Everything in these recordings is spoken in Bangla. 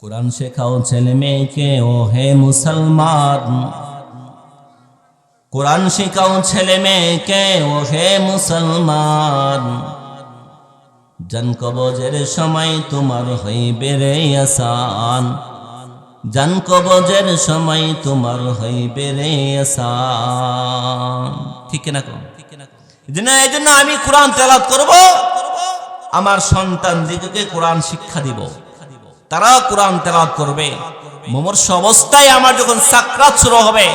কোরআন শেখাও ছেলে মেয়েকে ও হে মুসলমান, কোরআন শেখাও ছেলে মেয়েকে ও হে মুসলমান। জান কবজের সময় তোমার হইবে রে আসান, জান কবজের সময় তোমার হইবে রে আসান। ঠিক না? এই জন্য আমি কোরআন তেলাওয়াত করব, আমার সন্তান দিগকে কোরআন শিক্ষা দিব, তারা কোরআন তেলাওয়াত করবে। মুমূর্ষু অবস্থায় আমার যখন সাকরাত শুরু হবে,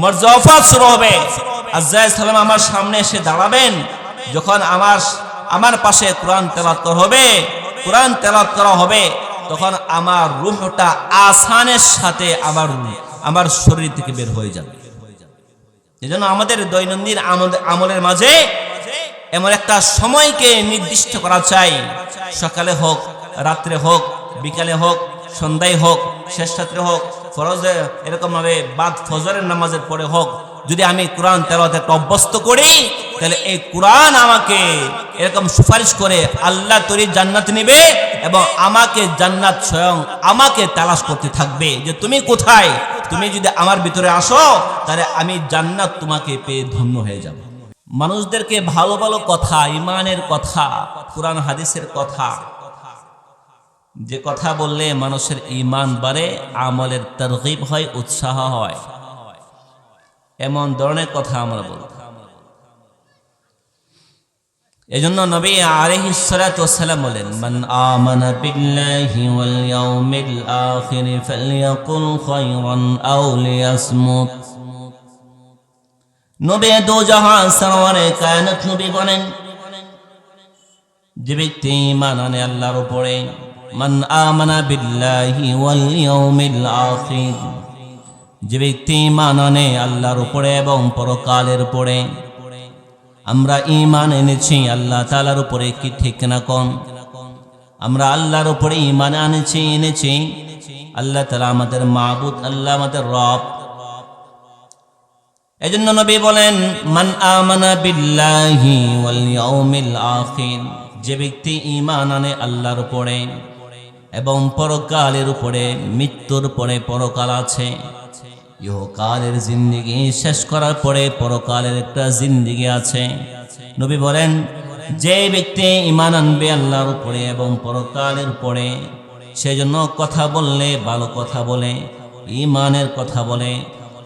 মরজাফাত শুরু হবে, আজরাইল সালাম আমার সামনে এসে দাঁড়াবেন, যখন আমার পাশে কোরআন তেলাওয়াত করা হবে, কোরআন তেলাওয়াত করা হবে, তখন আমার রূহটা আসানের সাথে আমার শরীর থেকে বের হয়ে যাবে। এজন্য আমাদের দৈনন্দিন আমলের মাঝে এমন একটা সময়কে নির্দিষ্ট করা চাই, সকালে হোক, রাত্রে হোক, বিকালে হোক, সন্ধ্যায় হোক, শেষ রাত্রে হোক, ফরজে এরকম ভাবে বাদ ফজরের নামাজের পরে হোক, যদি আমি কোরআন তেলাওয়াতে অভ্যস্ত করি, তাহলে এই কোরআন আমাকে এরকম সুপারিশ করে আল্লাহ তৈরি জান্নাত নিবে এবং আমাকে জান্নাত স্বয়ং আমাকে তালাশ করতে থাকবে যে তুমি কোথায়। তুমি যদি আমার ভিতরে আসো, তাহলে আমি জান্নাত তোমাকে পেয়ে ধন্য হয়ে যাব। মানুষদেরকে ভালো ভালো কথা, ইমানের কথা, কোরআন হাদিসের কথা, যে কথা বললে মানুষের ঈমান বাড়ে, আমলের তারগীব হয়, উৎসাহ হয়, এমন ধরনের কথা আমরা বলব। এজন্য নবী আলাইহিস সালাতু ওয়াস সালাম বলেন, মান আমানা বিল্লাহি ওয়াল ইয়াউমিল আখির ফালইয়াকুল খায়রান আও লিয়াসমুত। নবী দো জাহান সরওয়ারে কায়নাত নবী বলেন, যে ব্যক্তি ঈমান আনে আল্লাহর উপরে, মান আমানা বিল্লাহি ওয়াল ইয়াউমিল আখির, যে ব্যক্তি ঈমান আনে আল্লাহর উপরে এবং পরকালের উপরে। আমরা ঈমান এনেছি আল্লাহ তাআলার উপরে, কি ঠিক না কোন? আমরা আল্লাহর উপরে ঈমান এনেছি। আল্লাহ তাআলা আমাদের মাবুদ, আল্লাহ আমাদের রব। এজন্য নবী বলেন, মান আমানা বিল্লাহি ওয়াল ইয়াউমিল আখির, যে ব্যক্তি ঈমান আনে আল্লাহর উপরে এবং পরকালের উপরে, মৃত্যুর পরে পরকাল আছে, ইহকালের জিন্দেগি শেষ করার পরে পরকালের একটা জিন্দেগি আছে। নবী বলেন, যে ব্যক্তি ঈমান আনবে আল্লাহর উপরে এবং পরকালের উপরে, সেজন্য কথা বললে ভালো কথা বলে, ঈমানের কথা বলে,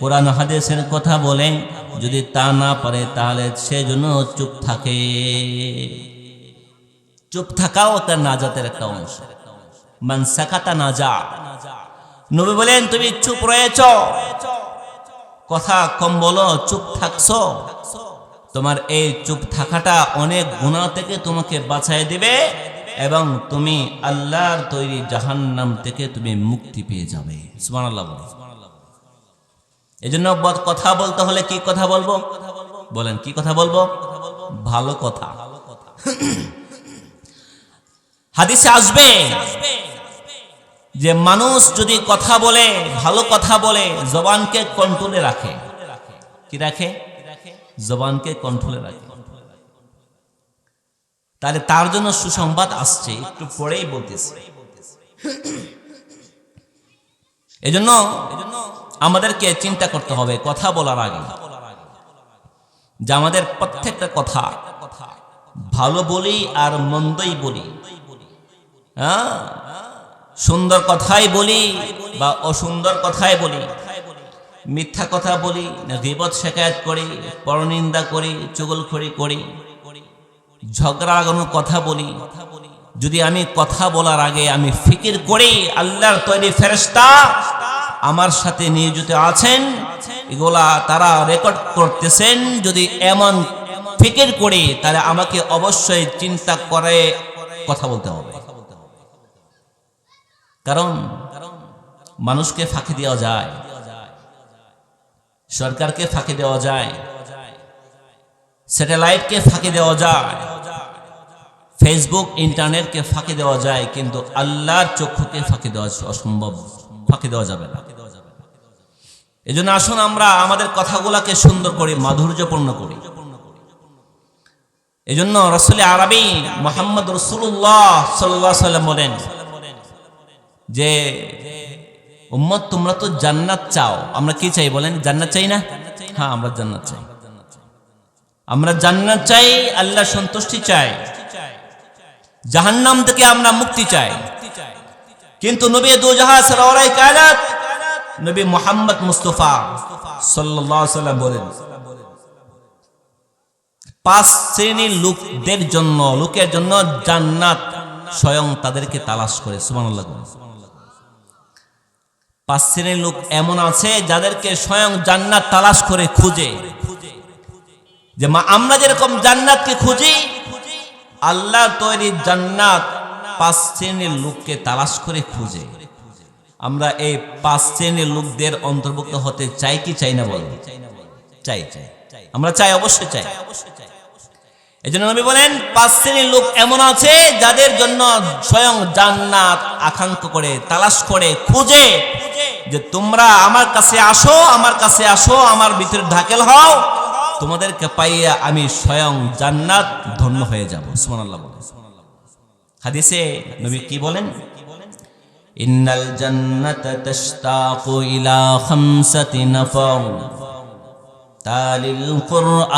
কোরআন হাদিসের কথা বলে। যদি তা না পারে তাহলে সেজন্য চুপ থাকে। চুপ থাকাও তার নাজাতের একটা অংশ। মান সাকাতা নাজা। নবী বলেন, তুমি চুপ রয়েছ, কথা কম বলো, চুপ থাকছো, তোমার এই চুপ থাকাটা অনেক গুনাহ থেকে তোমাকে বাঁচায় দিবে এবং তুমি আল্লাহর তৈরি জাহান্নাম থেকে তুমি মুক্তি পেয়ে যাবে। সুবহানাল্লাহ। এজন্য কথা বলতে হলে কি কথা বলবো? বলেন, কি কথা বলবো? ভালো কথা। হাদিসে আসবে যে মানুষ যদি কথা বলে, ভালো কথা বলে, জবানকে কন্ট্রোলে রাখে। কি রাখে? জবানকে কন্ট্রোলে রাখে, তাহলে তার জন্য সুসংবাদ আসছে, একটু পরেই বলতেছি। এজন্য আমাদেরকে চিন্তা করতে হবে কথা বলার আগে যে আমাদের প্রত্যেকটা কথা ভালো বলি আর মন্দই বলি, হ্যাঁ, সুন্দর কথাই বলি বা অসুন্দর কথাই বলি, মিথ্যা কথা বলি না গীবত শিকায়ত করি, পরনিন্দা করি, চুগলখড়ি করি, ঝগড়া লাগানোর কথা বলি, যদি আমি কথা বলার আগে আমি ফিকির করি আল্লাহর তৈরি ফেরেশতা আমার সাথে নিয়োজিত আছেন, এগুলা তারা রেকর্ড করতেছেন, যদি এমন ফিকির করি তাহলে আমাকে অবশ্যই চিন্তা করে কথা বলতে হবে। কারণ মানুষকে ফাঁকি দেওয়া যায়, সরকারকে ফাঁকি দেওয়া যায়, স্যাটেলাইটকে ফাঁকি দেওয়া যায়, ফেসবুক ইন্টারনেটকে ফাঁকি দেওয়া যায়, কিন্তু আল্লাহর চক্ষুকে ফাঁকি দেওয়া অসম্ভব, ফাঁকি দেওয়া যাবে না। এজন্য আসুন আমরা আমাদের কথাগুলোকে সুন্দর করি, মাধুর্যপূর্ণ করি। এজন্য রাসূল আরবি মুহাম্মদ রাসূলুল্লাহ সাল্লাল্লাহু আলাইহি ওয়াসাল্লাম বলেন, যে উম্মত তোমরা তো জান্নাত চাও, আমরা কি চাই বলেন? জান্নাত চাই না? হ্যাঁ, আমরা জান্নাত চাই। আমরা জান্নাত চাই, আল্লাহ সন্তুষ্টি চাই, জাহান্নাম থেকে আমরা মুক্তি চাই। কিন্তু নবী দুজাহা সরওয়ারে কায়নাত নবী মুহাম্মদ মুস্তাফা সাল্লাল্লাহু আলাইহি ওয়াসাল্লাম বলেন, 5 শ্রেণীর লোকের জন্য জান্নাত স্বয়ং তাদেরকে তালাশ করে। সুবহানাল্লাহ। 5 শ্রেণীর লোক এমন আছে যাদেরকে স্বয়ং জান্নাত তালাশ করে খুঁজে। যে আমরা যেরকম জান্নাতকে খুঁজি, আল্লাহর তৈরি জান্নাত 5 শ্রেণীর লোককে তালাশ করে খুঁজে। আমরা এই 5 শ্রেণীর লোকদের অন্তর্ভুক্ত হতে চাই কি চাই না বল? চাই। আমরা চাই, অবশ্যই চাই। এজন্য নবী বলেন 5 শ্রেণীর লোক এমন আছে যাদের জন্য স্বয়ং জান্নাত আকাঙ্ক্ষা করে, তালাশ করে, খুঁজে যে তোমরা আমার কাছে আসো, আমার কাছে আসো, আমার ভিতরে ঢাকেল হও, তোমাদেরকে পাইয়া আমি স্বয়ং জান্নাত ধন্য হয়ে যাব। সুবহানাল্লাহ। হাদিসে নবী কি বলেন? ইন্নাল জান্নাতা তাশতাকু ইলা 5 নাফর তালিল কুরআন।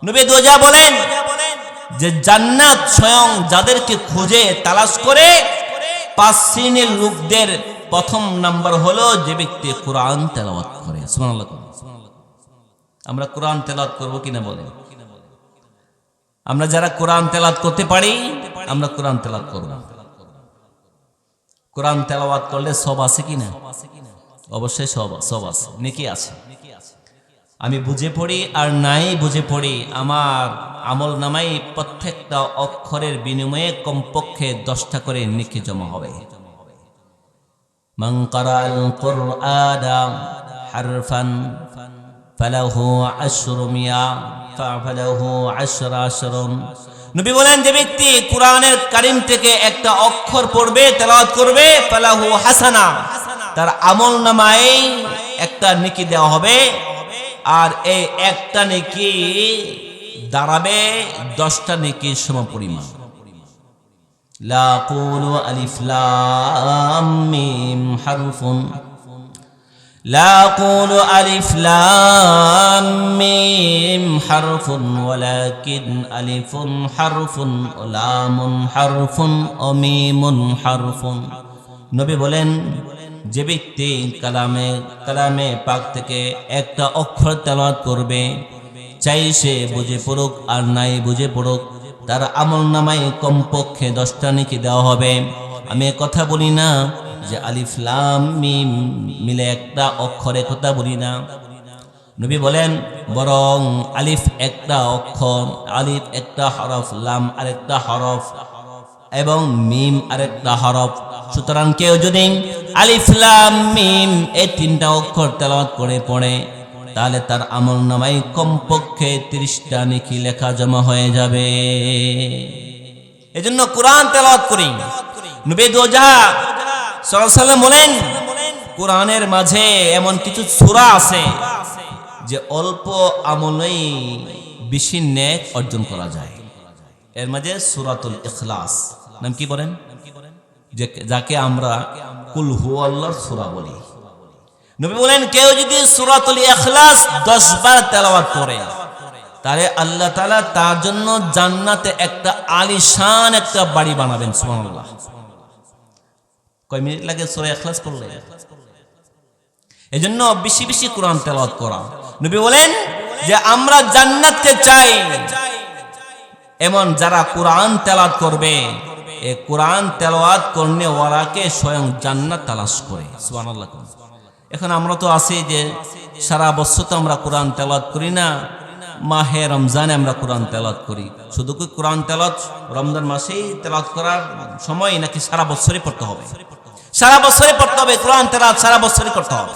নবী দুজা বলেন যে জান্নাত স্বয়ং যাদেরকে খুঁজে তালাশ করে 5 শ্রেণীর লোকদের প্রথম নাম্বার হলো যে ব্যক্তি কোরআন তেলাওয়াত করে। সুবহানাল্লাহ। আমরা কোরআন তেলাওয়াত করব কিনা বলেন? আমরা যারা কোরআন তেলাওয়াত করতে পারি, আমরা কোরআন তেলাওয়াত করব। কোরআন তেলাওয়াত করলে সব আছে কিনা? অবশ্যই সব আছে, নেকি আছে। আমি বুঝে পড়ি আর নাই বুঝে পড়ি, আমার আমল নামাই প্রত্যেকটা অক্ষরের বিনিময়ে কমপক্ষে 10টা করে নেকি জমা হবে। মান ক্বারাআল কুরআনা হারফান ফালাহু 10 মিয়া ফালাহু 10 নবী বলেন যে ব্যক্তি কোরআনের কারীম থেকে একটা অক্ষর পড়বে, তেলাওয়াত করবে, ফালাহু হাসানা, তার আমল নামায় একটা নেকি দেওয়া হবে। আর এই একটা নেকি দাঁড়াবে 10টা নেকির সমপরিমাণ। লা আকুলু আলিফ লাম মিম হারফুন, লা আকুলু আলিফ লাম মিম হারফুন ওয়ালাকিন আলিফুন হারফুন ও লামুন হারফুন ও মিমুন হারফুন। নবী বলেন যে ব্যক্তি কালামে পাক থেকে একটা অক্ষর তেলাওয়াত করবে, চাই সে বুঝে পড়ুক আর নাই বুঝে পড়ুক, তার আমল নামায় কমপক্ষে 10টা নেকি দেওয়া হবে। আমি কথা বলি না যে আলিফ লাম মিম মিলে একটা অক্ষরে, কথা বলি না। নবী বলেন বরং আলিফ একটা অক্ষর, আলিফ একটা হরফ, লাম আরেকটা হরফ এবং মিম আরেকটা হরফ। সুতরাং কেউ যদি আলিফ লাম মিম এই 3টা অক্ষর তেলাওয়াত করে পড়ে, তাহলে তার আমল নামায় কমপক্ষে 30টা নেকি লেখা জমা হয়ে যাবে। এজন্য কোরআন তেলাওয়াত করি। নবী দুজাহা সাল্লাল্লাহু আলাইহি ওয়াসাল্লাম বলেন কোরআনের মাঝে এমন কিছু সূরা আছে যে অল্প আমলেই বেশি নেক অর্জন করা যায়। এর মাঝে সূরাতুল ইখলাস নাম কি বলেন? যাকে আমরা কুল হুয়াল্লাহর সূরা বলি। নবী বলেন কেউ যদি সূরাতুল ইখলাস 10 বার তেলাওয়াত করে, তাহলে আল্লাহ তাআলা তার জন্য জান্নাতে একটা আলিশান একটা বাড়ি বানাবেন। সুবহানাল্লাহ। কয় মিনিট লাগে সূরা ইখলাস পড়লে? এজন্য বেশি বেশি কোরআন তেলাওয়াত করা। নবী বলেন যে আমরা জান্নাতকে চাই, এমন যারা কোরআন তেলাওয়াত করবে, এই কোরআন তেলাওয়াত করনে ওয়ালাকে স্বয়ং জান্নাত তালাশ করে। সুবহানাল্লাহ। এখন আমরা তো আছি যে সারা বছর তো আমরা কোরআন তেলাওয়াত করি না, মাহে রমজানে আমরা কোরআন তেলাওয়াত করি। শুধু কি কোরআন তেলাওয়াত রমজান মাসেই তেলাওয়াত করার সময়, নাকি সারা বছরই পড়তে হবে? সারা বছরই পড়তে হবে কোরআন তেলাওয়াত, সারা বছরই করতে হবে।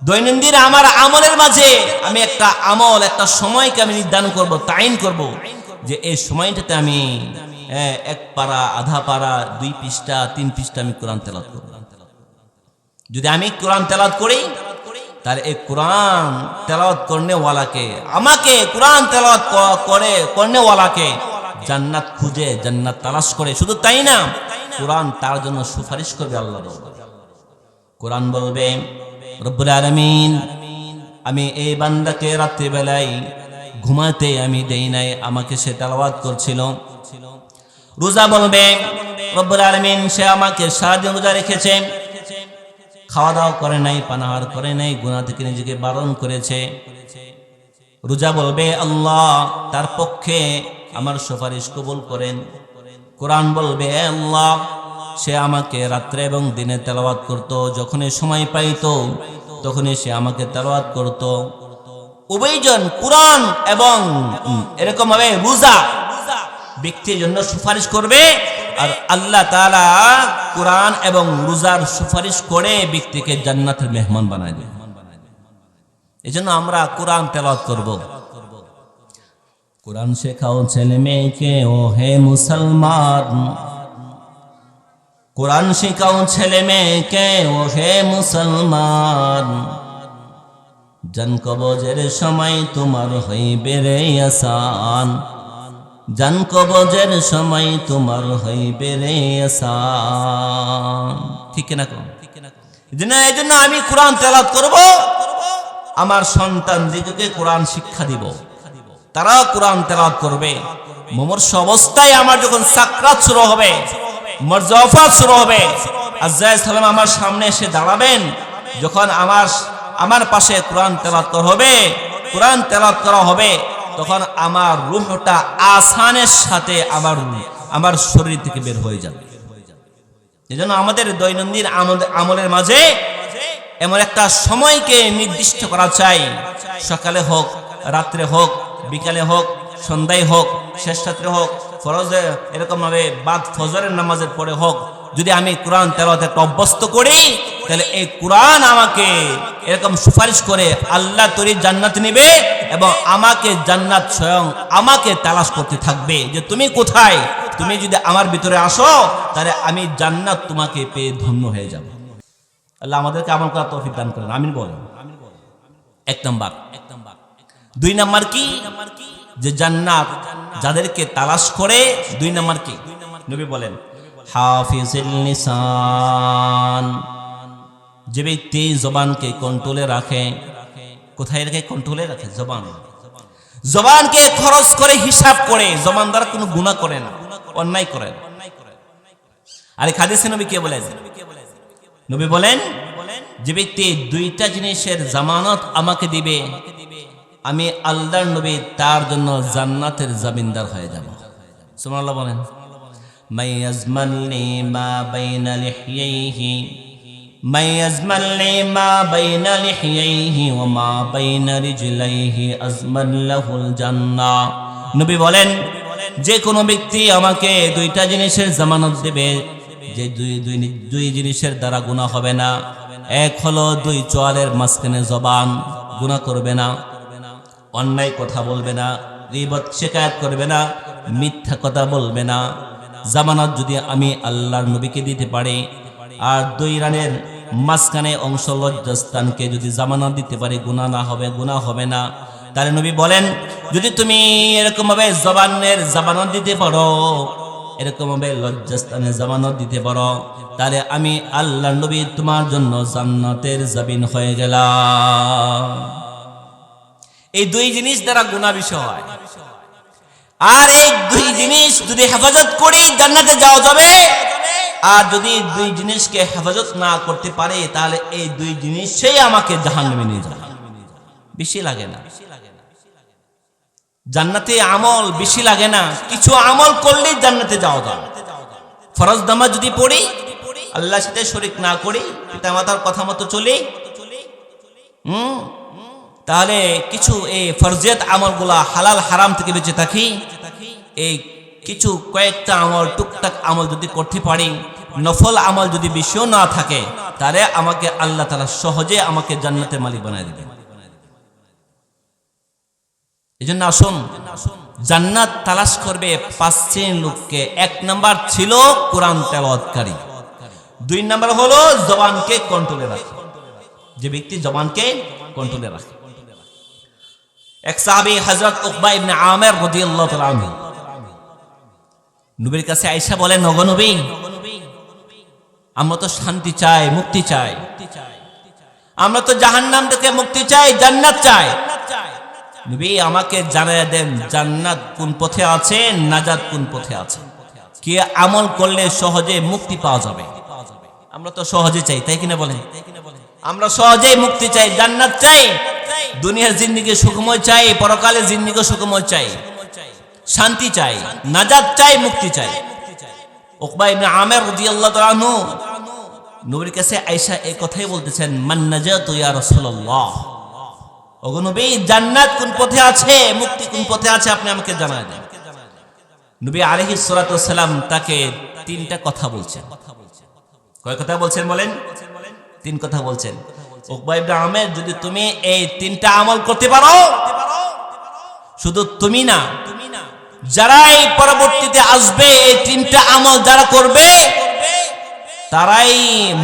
দৈনন্দিন আমার আমলের মাঝে আমি একটা আমল, একটা সময়কে আমি নির্ধারণ করব, তাইন করব যে এই সময়টাতে আমি 1 পারা, আধা পারা, 2 পৃষ্ঠা, 3 পৃষ্ঠা আমি কোরআন তেলাওয়াত করব। যদি আমি কোরআন তেলাওয়াত করি, তাহলে এই কোরআন তেলাওয়াত করনে ওয়ালাকে, আমাকে কোরআন তেলাওয়াত করনে ওয়ালাকে জান্নাত খুঁজে জান্নাত তালাশ করে, শুধু তাই না কোরআন তার জন্য সুপারিশ করবে। আল্লাহ বলবে, কোরআন বলবে রব্বুল আলামিন আমি এই বান্দাকে রাত্রি বেলায় ঘুমাতে আমি দেই নাই, আমাকে সে তেলাওয়াত করছিল। রোজা বলবে রব্বুল আলামিন সে আমাকে সারাদিন রোজা রেখেছে, খাওয়া দাওয়া করে নাই, পানাহার করে নাই, গুনাহ থেকে নিজেকে বারণ করেছে। রোজা বলবে আল্লাহ তার পক্ষে আমার সুপারিশ কবুল করেন। কোরআন বলবে আল্লাহ সে আমাকে রাত্রে এবং দিনে তেলাওয়াত করত, যখনই সময় পাইতো তখনই সে আমাকে তেলাওয়াত করত। উভয়জন কোরআন এবং এরকম ভাবে রোজা ব্যক্তির জন্য সুপারিশ করবে, আর আল্লাহ তাআলা কোরআন এবং রোজার সুপারিশ করে ব্যক্তিকে জান্নাতের মেহমান বানায় দেবে। এজন্য আমরা কোরআন তেলাওয়াত করব। কোরআন শেখাও ছেলে মেয়েকে ও হে মুসলমান, কোরআন শেখাও ছেলে মেয়েকে ও হে মুসলমান, জান কবজের সময় তোমার হইবে রে আসান, জান কবজের সময় তোমার হইবে রে আসান। ঠিক না? এই জন্য আমি কোরআন তেলাওয়াত করব, আমার সন্তান দিগকে কোরআন শিক্ষা দিব, তারাও কোরআন তেলাওয়াত করবে। মুমূর্ষ অবস্থায় আমার যখন সাকরাত শুরু হবে, মরজাফাত শুরু হবে, আজরাইল সালাম আমার সামনে এসে দাঁড়াবেন, যখন আমার পাশে কোরআন তেলাওয়াত করা হবে, কোরআন তেলাওয়াত করা হবে, তখন আমার রূহটা আসানের সাথে আমার শরীর থেকে বের হয়ে যাবে। এজন্য আমাদের দৈনন্দিন আমলের মাঝে এমন একটা সময়কে নির্দিষ্ট করা চাই, সকালে হোক, রাত্রে হোক, বিকালে হোক, সন্ধ্যায় হোক, শেষ রাত্রে হোক, ফরজে এরকম ভাবে বাদ ফজরের নামাজের পরে হোক, যদি আমি কোরআন তেলাওয়াতে অভ্যস্ত করি, তাহলে এই কোরআন আমাকে এরকম সুপারিশ করে আল্লাহ তৈরি জান্নাত নিবে, এবং আমাকে জান্নাত স্বয়ং আমাকে তালাশ করতে থাকবে যে তুমি কোথায়, তুমি যদি আমার ভিতরে আসো তাহলে আমি জান্নাত তোমাকে পেয়ে ধন্য হয়ে যাব। আল্লাহ আমাদেরকে আমল করার তৌফিক দান করেন, আমিন বলেন। এক নাম্বার। দুই নাম্বার কি? যে জান্নাত যাদেরকে তালাশ করে, দুই নাম্বার কি? নবী বলেন হাফিজুল লিসান, যে ব্যক্তি জবানকে কন্ট্রোলে রাখে। কোথায় রাখে? কন্ট্রোলে রাখে জবান। জবানকে খরচ করে, হিসাব করে, জবান দ্বারা কোনো গুনাহ করে না, অন্যায় করে না। আর হাদিসে নবী কে বলেন? নবী বলেন যে ব্যক্তি দুইটা জিনিসের জামানত আমাকে দিবে, আমি আল্লাহর নবী তার জন্য জান্নাতের জামিনদার হয়ে যাব। সুবহানাল্লাহ বলেন। মাইয়াজমালি মা বাইনা লিহিয়াইহি, মাইয়াজমালি মা বাইনা লিহিয়াইহি ওয়া মা বাইনা রিজলাইহি আজমান লাহুল জান্নাহ। নবী বলেন যে কোনো ব্যক্তি আমাকে দুইটা জিনিসের জামানত দেবে, যে দুই জিনিসের দ্বারা গুনাহ হবে না। এক হলো দুই চোয়ালের মাঝখানে জবান, গুনাহ করবে না, অন্যায় কথা বলবে না, গীবত শিকায়ত করবে না, মিথ্যা কথা বলবে না। জামানত যদি আমি আল্লাহর নবীকে দিতে পারি, আর দুই রানের মাঝখানে অংশ লজ্জাস্থানকে যদি জামানত দিতে পারি, গুনাহ না হবে, গুনাহ হবে না। তাহলে নবী বলেন যদি তুমি এরকম ভাবে জবানের জামানত দিতে পারো, এরকম ভাবে লজ্জাস্থানের জামানত দিতে পারো, তাহলে আমি আল্লাহর নবী তোমার জন্য জান্নাতের জামিন হয়ে গেলাম। এই দুই জিনিস দ্বারা গুনাহ বিষয় হয়, আর এই দুই জিনিস যদি হেফাজত করি জান্নাতে যাওয়া যাবে। আর যদি দুই জিনিসকে হেফাজত না করতে পারে, তাহলে এই দুই জিনিসই আমাকে জাহান্নামে নিয়ে যাবে। বেশি লাগে না জান্নাতে, আমল বেশি লাগে না, কিছু আমল করলে জান্নাতে যাওয়া যায়। ফরজ নামাজ যদি পড়ি, আল্লাহর সাথে শরীক না করি, পিতামাতার কথা মতো চলি, তাহলে কিছু এই ফরজিয়াত আমলগুলা হালাল হারাম থেকে বেঁচে থাকি, এই কিছু কয়েকটা আমল, টুকটাক আমল যদি করতে পারি, নফল আমল যদি বেশিও না থাকে, তাহলে আমাকে আল্লাহ তাআলা সহজে আমাকে জান্নাতের মালিক বানায় দিবেন। এজন্য আসুন, জান্নাত তালাশ করবে 5 শ্রেণীর লোককে। 1 নাম্বার ছিল কোরআন তেলাওয়াতকারী, 2 নাম্বার হলো জবানকে কন্ট্রোলে রাখে, যে ব্যক্তি জবানকে কন্ট্রোলে রাখে। এক সাহাবী হযরত উকবা ইবনে আমির রাদিয়াল্লাহু তাআলা আনহু, নবীর কাছে আয়েশা বলেন, ওগো নবী, আমরা তো শান্তি চাই, মুক্তি চাই, আমরা তো জাহান্নাম থেকে মুক্তি চাই, জান্নাত চাই। নবী আমাকে জানাইয়া দেন জান্নাত কোন পথে আছে, নাজাত কোন পথে আছে, কি আমল করলে সহজে মুক্তি পাওয়া যাবে। আমরা তো সহজে চাই, তাই কিনা বলেন? আমরা সহজেই মুক্তি চাই, জান্নাত চাই, দুনিয়ার জিন্দেগি সুখময় চাই, পরকালের জিন্দেগি সুখময় চাই, শান্তি চাই, নাজাত চাই, মুক্তি চাই। উকবা ইবনে আমির রাদিয়াল্লাহু তাআলা আনহু নবীর কাছে আয়েশা এই কথাই বলতেছেন, মান নাজাতু ইয়া রাসূলুল্লাহ, ওগো নবী জান্নাত কোন পথে আছে, মুক্তি কোন পথে আছে, আপনি আমাকে জানায় দেন। নবী আলাইহিস সালাতু ওয়াস সালাম তাকে তিনটা কথা বলছেন। কয় কথা বলছেন বলেন? তিন কথা বলছেন। উকবা ইবনে আমির, যদি তুমি এই তিনটা আমল করতে পারো, শুধু তুমি না, যারাই পরবর্তীতে আসবে এই তিনটা আমল যারা করবে তারাই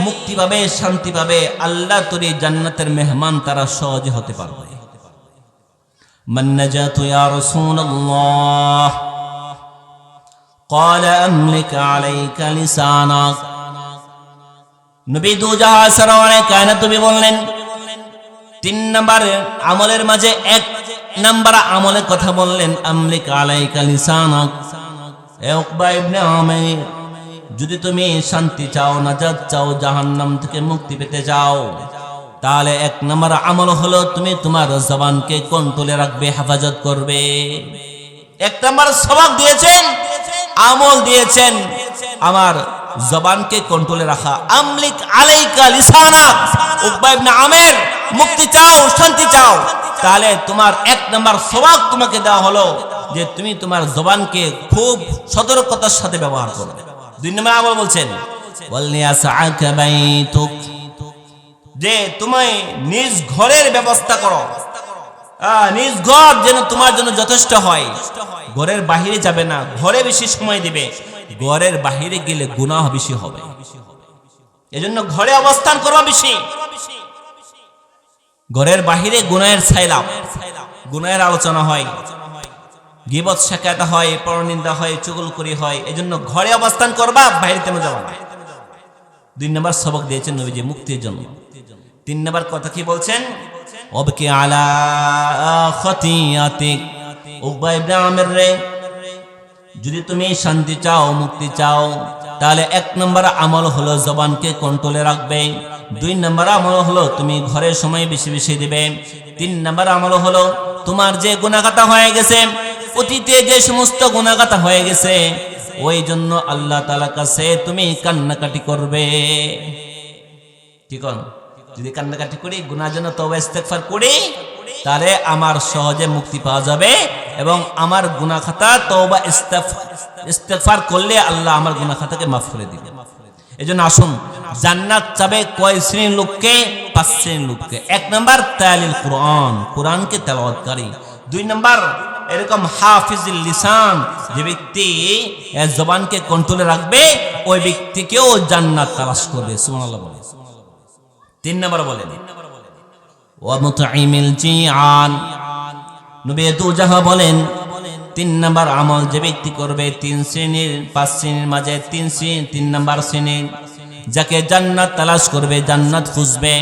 মুক্তি পাবে, শান্তি পাবে, আল্লাহ তৈরি জান্নাতের মেহমান তারা সহজে হতে পারবে। মান নাজাতু ইয়া রাসূলুল্লাহ قال املك عليك لسانك। নবী দুজাহান সরওয়ারে কায়নাত নবী বললেন, তিন নাম্বার আমলের মাঝে এক নাম্বার আমলের কথা বললেন, আমলিক আলাইকা লিসানাক। এ উকবা ইবনে আমির, যদি তুমি শান্তি চাও, নাজাত চাও, জাহান্নাম থেকে মুক্তি পেতে চাও, তাহলে এক নাম্বার আমল হলো তুমি তোমার জবানকে কন্ট্রোলে রাখবে, হেফাজত করবে। এক নাম্বার সবক দিয়েছেন, আমল দিয়েছেন, আমার জবানকে কন্ট্রোলে রাখা। আমলিক আলাইকা লিসানাক। উকবা ইবনে আমির, মুক্তি চাও, শান্তি চাও, তাহলে তোমার এক নাম্বার সবক তোমাকে দেওয়া হলো যে তুমি তোমার জবানকে খুব সতর্কতার সাথে ব্যবহার করবে। দুই নম্বর আমল বলছেন, ওয়ালনিয়াসআকা বাইতুক, যে তুমি নিজ ঘরের ব্যবস্থা করো, নিজ ঘর যেন তোমার জন্য যথেষ্ট হয়। ঘরের বাহিরে যাবে না, ঘরে বেশি সময় দিবে, ঘরের বাহিরে গেলে গুনাহ বেশি হবে, এজন্য ঘরে অবস্থান করো বেশি। ঘরের বাহিরে গুনাহের ছাইলাম, গুনাহের আলোচনা হয়, গীবত শিকায়ত হয়, পরনিন্দা হয়, চুগলখড়ি হয়, এজন্য ঘরে অবস্থান করবা, বাইরে তেমন যাবা না। দুই নম্বর সবক দিয়েছেন নবীজি মুক্তির জন্য। তিন নম্বর কথা কি বলছেন, ওয়াবকি আলা খতিয়াতিক। উকবা ইবনে আমির রে, যদি তুমি শান্তি চাও, মুক্তি চাও, তাহলে এক নম্বর আমল হলো জবানকে কন্ট্রোলে রাখবে। দুই নম্বর আমল হলো তুমি ঘরের সময় বেশি বেশি দিবে। তিন নম্বর আমল হলো তোমার যে গুনাহগাতা হয়ে গেছে, অতীতে যে সমস্ত গুনাহগাতা হয়ে গেছে, ওই জন্য আল্লাহ তাআলার কাছে তুমি কান্নাকাটি করবে। ঠিক আছে? যদি কান্নাকাটি করি, গুনার জন্য তওবা ইস্তেগফার করি, তাহলে আমার সহজে মুক্তি পাওয়া যাবে এবং আমার গুনাহ খাতা তওবা ইস্তেগফার করলে আল্লাহ আমার গুনাহ খাতাকে মাফ করে দিবে। এজন্য আসুন, জান্নাত চাবে কয় শ্রেণীর লোককে? 5 শ্রেণীর লোককে। এক নাম্বার তালিল কুরআন, কোরআনকে তেলাওয়াতকারী। দুই নাম্বার এরকম হাফিজুল লিসান, যে ব্যক্তি জবানকে কন্ট্রোলে রাখবে, ওই ব্যক্তিকেও জান্নাত তালাশ করবে। সুবহানাল্লাহ বলে। তিন নাম্বার বলেন ওয়া মুতঈমিল জিআন। নবী দুজাহা বলেন, তিন নাম্বার আমল যে ব্যক্তি করবে, 3 শ্রেণীর 5 শ্রেণীর মাঝে 3 নাম্বার শ্রেণী, যাকে জান্নাত তালাশ করবে, জান্নাত খুঁজবে,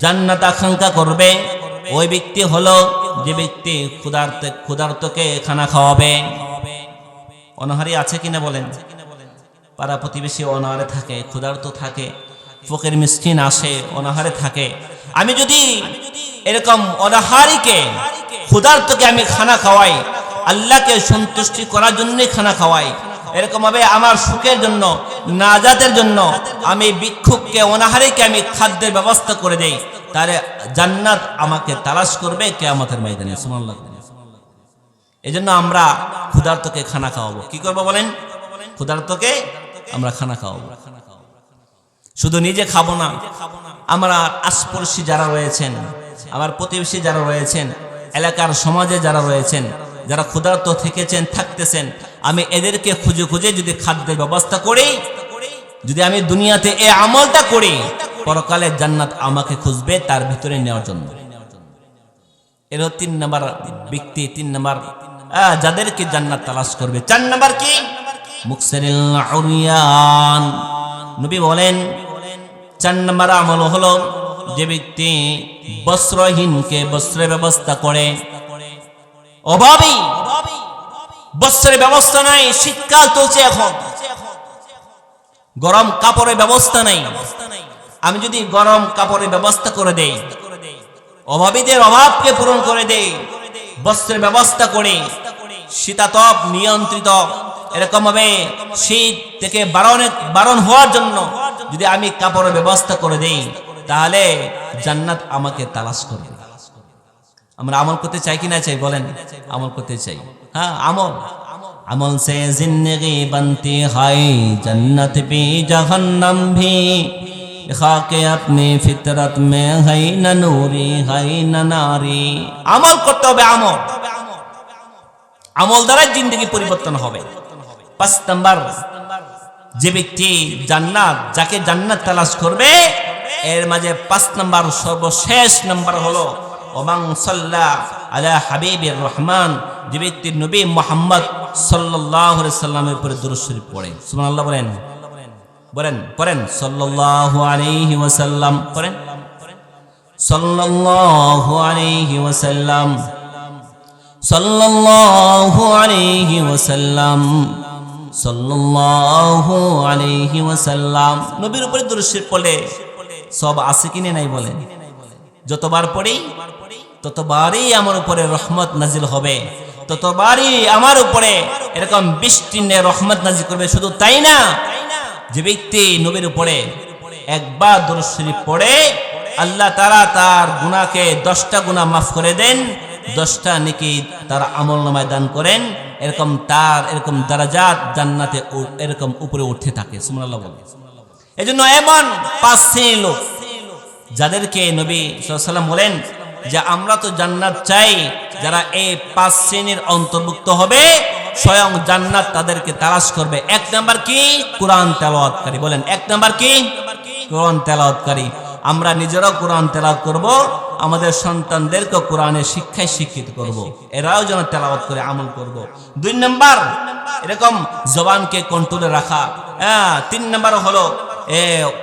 জান্নাত আকাঙ্ক্ষা করবে, ওই ব্যক্তি হলো যে ব্যক্তি ক্ষুধার্তকে খানা খাওয়াবে। অনাহারি আছে কিনা বলেন? পাড়া প্রতিবেশী অনাহারে থাকে, ক্ষুধার্ত থাকে, ফকির মিসকিন আসে, অনাহারে থাকে। আমি যদি এরকম অনাহারিকে, ক্ষুধার্তকে আমি খানা খাওয়াই, আল্লাহকে সন্তুষ্টি করার জন্যই খানা খাওয়াই, এরকম ভাবে আমার সুখের জন্য, নাজাতের জন্য আমি ভিক্ষুককে, অনাহারিকে আমি খাদ্যের ব্যবস্থা করে দেই, তাহলে জান্নাত আমাকে তালাশ করবে কিয়ামতের ময়দানে। সুবহানাল্লাহ। এজন্য আমরা ক্ষুধার্তকে খানা খাওয়াবো। কি করবো বলেন? ক্ষুধার্তকে আমরা খানা খাওয়াবো। শুধু নিজে খাবো না, আমরা আশপাশে যারা রয়েছেন, আমার প্রতিবেশী যারা রয়েছেন, এলাকার সমাজে যারা রয়েছেন, যারা ক্ষুধার্ত থেকেছেন, থাকতেছেন, আমি এদেরকে খুঁজে খুঁজে যদি খাদ্যের ব্যবস্থা করি, যদি আমি দুনিয়াতে এই আমলটা করি, পরকালে জান্নাত আমাকে খুঁজবে তার ভিতরে নেওয়ার জন্য। এর 3 নাম্বার ব্যক্তি, 3 নাম্বার যাদেরকে জান্নাত তালাশ করবে। 4 নাম্বার কি? মুকসিরিল উরিয়ান। নবী বলেন 4 নম্বর আমল হলো যে ব্যক্তি বস্ত্রহীনকে বস্ত্রের ব্যবস্থা করে। অভাবী বস্ত্রের ব্যবস্থা নাই, শীতকাল চলছে, এখন গরম কাপড়ের ব্যবস্থা নাই। আমি যদি গরম কাপড়ের ব্যবস্থা করে দেই, অভাবীদের অভাবকে পূরণ করে দেই, বস্ত্রের ব্যবস্থা করে, শীতাতপ নিয়ন্ত্রিত এরকম ভাবে শীত থেকে বারণ হওয়ার জন্য যদি আমি কাপড়ের ব্যবস্থা করে দেই, তাহলে জান্নাত আমাকে তালাশ করবে। আমরা আমল করতে চাই কি না চাই বলেন? আমল করতে চাই। হ্যাঁ, আমল से जिंदगी बनती है, जन्नत भी जहन्नम भी, खाके अपनी फितरत में है न नूरी है न नारी। আমল করতে হবে। আমল দ্বারা জিন্দেগি পরিবর্তন হবে। 5 নাম্বার, যে ব্যক্তি জান্নাত, যাকে জান্নাত তালাশ করবে, এর মাঝে 5 নাম্বার সর্বশেষ নাম্বার হলো ওমান সাল্লা আলা হাবিবির রহমান, যে ব্যক্তি নবী মুহাম্মদ সাল্লাল্লাহু আলাইহি সাল্লামের উপরে দুরূদ শরীফ পড়ে। সুবহানাল্লাহ পড়েন সাল্লাল্লাহু আলাইহি ওয়াসাল্লাম, পড়েন সাল্লাল্লাহু আলাইহি ওয়াসাল্লাম, সাল্লাল্লাহু আলাইহি ওয়াসাল্লাম, সাল্লাল্লাহু আলাইহি ওয়াসাল্লাম। নবীর উপরে দুরূদ শরীফ পড়লে সব আছে কিনে নাই বলেন? যতবার পড়ি ততবারই আমার উপরে রহমত নাজিল হবে, ততবারই আমার উপরে এরকম বৃষ্টি রহমত নাজিল করবে। শুধু তাই না, যে ব্যক্তি নবীর উপরে একবার দুরূদ শরীফ পড়ে, আল্লাহ তাআলা তার গুনাহকে 10টা গুনাহ মাফ করে দেন, 10টা নেকি তার আমলনামায় দান করেন। এরকম দারাজাত জান্নাতে এরকম উপরে উঠতে থাকে। সুবহানাল্লাহ বলেন। এজন্য এমন 5 শ্রেণীর লোক, যাদেরকে নবী সাল্লাল্লাহু আলাইহি ওয়াসাল্লাম বলেন যে আমরা তো জান্নাত চাই, যারা এই 5 শ্রেণীর অন্তর্ভুক্ত হবে, স্বয়ং জান্নাত তাদেরকে তালাশ করবে। 1 নাম্বার কি? কোরআন তেলাওয়াতকারী। বলেন 1 নাম্বার কি? কোরআন তেলাওয়াতকারী। আমরা নিজেরাও কোরআন তেলাওয়াত করব, আমাদের সন্তানদেরকে কোরআনের শিক্ষায় শিক্ষিত করব, এরাও যেন তেলাওয়াত করে আমল করব। 2 নাম্বার এরকম জবানকে কন্ট্রোলে রাখা। 3 নাম্বার হলো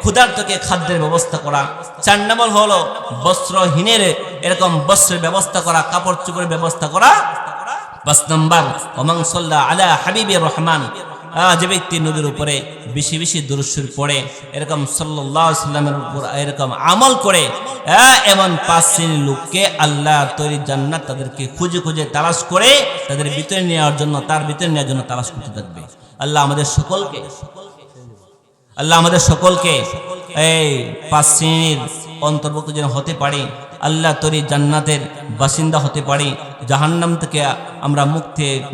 ক্ষুধার্তকে খাদ্যের ব্যবস্থা করা। 4 নম্বর হলো বস্ত্রহীনের এরকম বস্ত্রের ব্যবস্থা করা, কাপড় চোপড়ের ব্যবস্থা করা। 5 নম্বর ওমান সাল্লা আলা হাবিবির রহমান, যে ব্যক্তি নবীর উপরে বেশি বেশি দুরূদ শরীফ পড়ে, এরকম সাল্লাল্লাহু আলাইহি ওয়াসাল্লামের উপর এরকম আমল করে, এমন 5 শ্রেণীর লোককে আল্লাহ তৈরি জান্নাত তাদেরকে খুঁজে খুঁজে তালাশ করে তাদের ভিতরে নেওয়ার জন্য, তার ভিতরে নেওয়ার জন্য তালাশ করতে থাকবে। আল্লাহ আমাদের সকলকে এই 5 শ্রেণীর অন্তর্ভুক্ত যেন হতে পারি, আল্লাহ তৈরি জান্নাতের বাসিন্দা হতে পারি, জাহান্নাম থেকে আমরা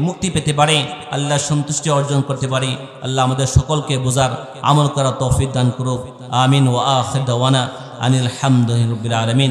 মুক্তি পেতে পারি, আল্লাহ সন্তুষ্টি অর্জন করতে পারি। আল্লাহ আমাদের সকলকে বোঝার আমল করা তৌফিক দান করুক। আমিন ওয়া আখির দাওয়ানা আনিল হামদুলিল্লাহি রাব্বিল আলামিন।